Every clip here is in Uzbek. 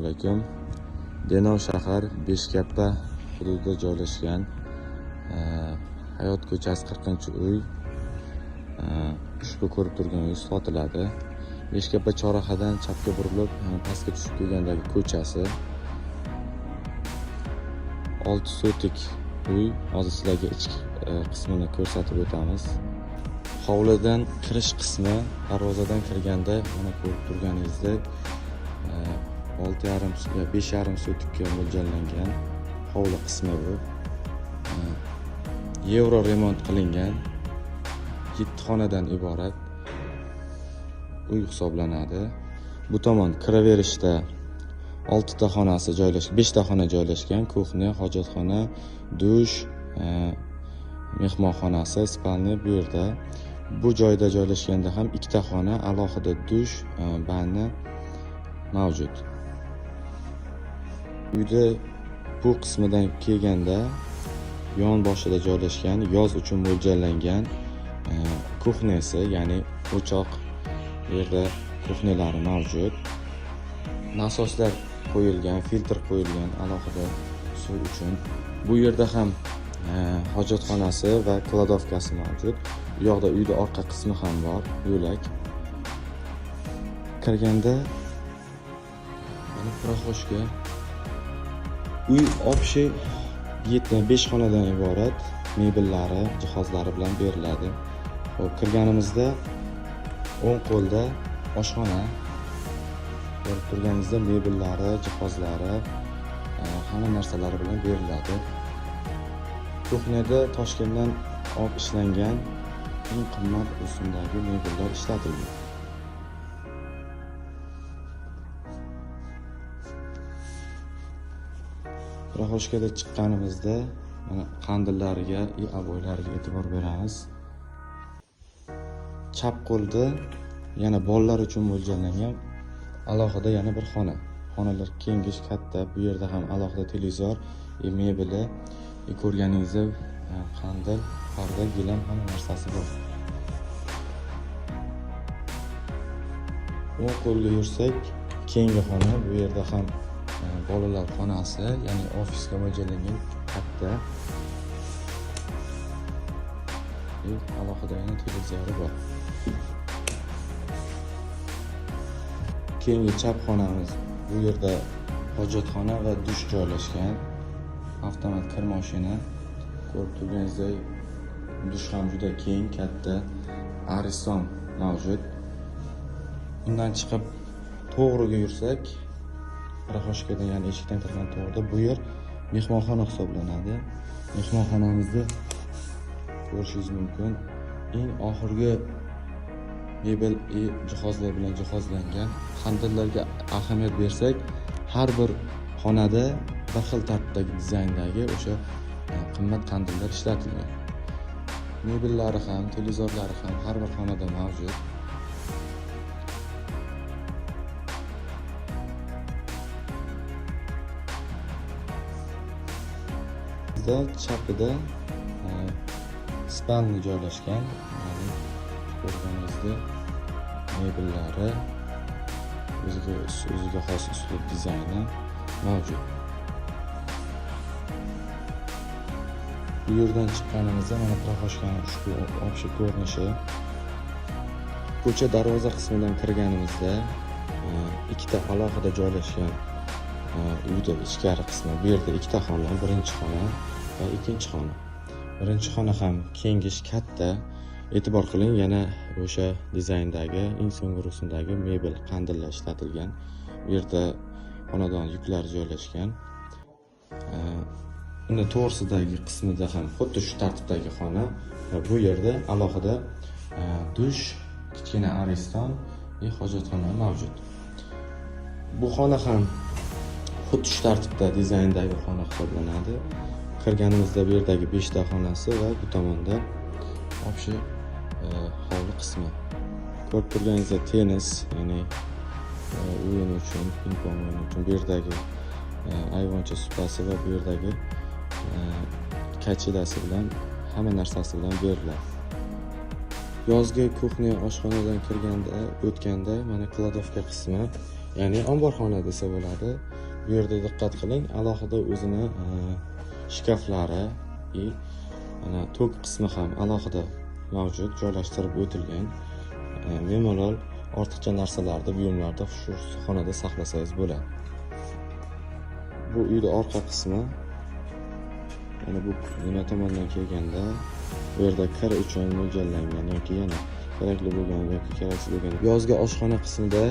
alaykum. Denov shahar Beshkapa hududida joylashgan Hayot ko'chasi 40-uy. Ushbu ko'rib turgan uy sotiladi. Beshkapa chorrahadan chapga burilib, pastga tushib kelgandagi ko'chasi. 6 sotik uy. Hozir sizlarga ichki qismini ko'rsatib o'tamiz. Hovlidan kirish qismi, darvozadan kirganda mana ko'rib turganingizdek 5,5 sotikka mo'ljallangan hovli qismi bu. Yevro remont qilingan 7 xonadan iborat uy hisoblanadi. Bu tomon kiraverishda 6 ta xonasi joylashgan, 5 ta xona joylashgan. Kuxnya, hojatxona, dush, mehmonxonasi, spalni bu yerda. Bu joyda joylashganda ham 2 ta xona, alohida dush, banni mavjud. Uyda bu qismidan kelganda yon boshida joylashgan, yoz uchun mo'ljallangan kuxnyasi, ya'ni o'choq, bu yerda kuxnalari mavjud. Nasoslar qo'yilgan, filtr qo'yilgan alohida suv uchun. Bu yerda ham hojatxonasi va kladovkasi mavjud. Bu yoqda uyda orqa qismi ham bor, yo'lak. Kirganda mana proxoshka. Uy общий 5 xonadan iborat, mebellari, jihozlari bilan beriladi. Xo'p, kirganimizda o'ng qo'lda oshxona. Ko'rib turganingizda mebellari, jihozlari, hamma narsalari bilan beriladi. Kuxnyada Toshkentdan olib ishlangan eng qimmat rusumdagi mebellar ishlatilgan. Proxoshkada chiqqanimizda mana qandillariga, aboylariga e'tibor beramiz. Chap qo'lda yana bolalar uchun mo'ljallangan alohida yana bir xona. Xonalar kengish, katta. Bu yerda ham alohida televizor, mebeli, ko'rganingizda qandil, parda, gilam hamma narsasi bor. O'ng qo'lga yursak, keyingi xona, bu yerda ham bolalar xonasi, ya'ni ofisga mo'ljallangan katta. Alohida yana televizori bor. Keyingi chap xonamiz, bu yerda hojatxona va dush joylashgan. Avtomat kir mashina. Ko'rib turganingizdek, dush ham juda keng, katta. Ariston mavjud. Undan chiqib to'g'riga yursak, proxoshkada, ya'ni eshikdan kirgan to'g'rida bu yer mehmonxona hisoblanadi. Mehmonxonamizda ko'rishingiz mumkin. Eng oxirgi mebel jihozlar bilan jihozlangan. Qandillarga ahamiyat bersak, har bir xonada bir xil tartibdagi dizayndagi o'sha qimmat qandillar ishlatilgan. Mebellari ham, televizorlari ham har bir xonada mavjud. Chapida spalni joylashgan. Ko'rganingizda mebellari, o'ziga xos uslub dizayni mavjud. Bu yerdan chiqqanimizda mana proxoshkaning ushbu общий ko'rinishi. Ko'cha darvoza qismidan kirganimizda 2 ta alohida joylashgan uyda ichkari qismi. Bu yerda 2 ta xona, birinchi xona va ikkinchi xona. Birinchi xona ham kengish, katta. E'tibor qiling, yana o'sha dizayndagi, eng so'nggi rusumdagi mebel, qandillar ishlatilgan. Bu yerda xonadon yuklari joylashgan. Unda to'g'risidagi qismida ham xuddi shu tartibdagi xona va bu yerda alohida dush, kichkina ariston va hojatxona mavjud. Bu xona ham xuddi shu tartibda dizayndagi xona hisoblanadi. Kirganimizda bu yerdagi 5 ta xonasi va bu tomonda общий hovli qismi. Ko'rib turganingizda tennis, ya'ni o'yin uchun, ping-pong o'yini uchun bu yerdagi ayvoncha supasi va bu yerdagi kachilasi bilan hamma narsasi bilan beriladi. Yozgi kuxnya oshxonadan o'tganda mana kladovka qismi, ya'ni omborxona desa bo'ladi. Bu yerda diqqat qiling, alohida o'zini shkaflari и mana tok qismi ham alohida mavjud, joylashtirib o'tilgan. Bemalol ortiqcha narsalarni buyumlarni shu xonada saqlasangiz bo'ladi. Bu uyda orqa qismi. Mana bu yana tomondan kelganda bu yerda kir uchun mo'ljallangan yoki yana kerakli bo'lgan yoki keraksiz bo'lgan. Yozgi oshxona qismida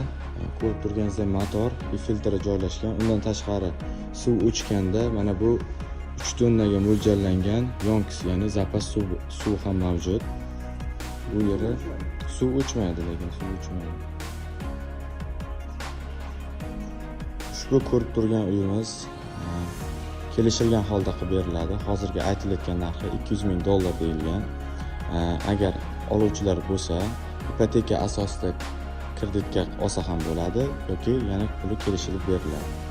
ko'rib turganingizdek motor va filtri joylashgan. Undan tashqari suv o'chganda mana bu 3 tonnaga mo'ljallangan yonkisi, ya'ni zapas suv ham mavjud. Bu yeri suv o'chmaydi, lekin suv o'chmaydi. Ushbu ko'rib turgan uyimiz kelishilgan holda qilib beriladi. Hozirgi aytilayotgan narxi $200,000 deyilgan. Agar oluvchilar bo'lsa, ipoteka asosida kreditga olsa ham bo'ladi yoki yana puli kelishilib beriladi.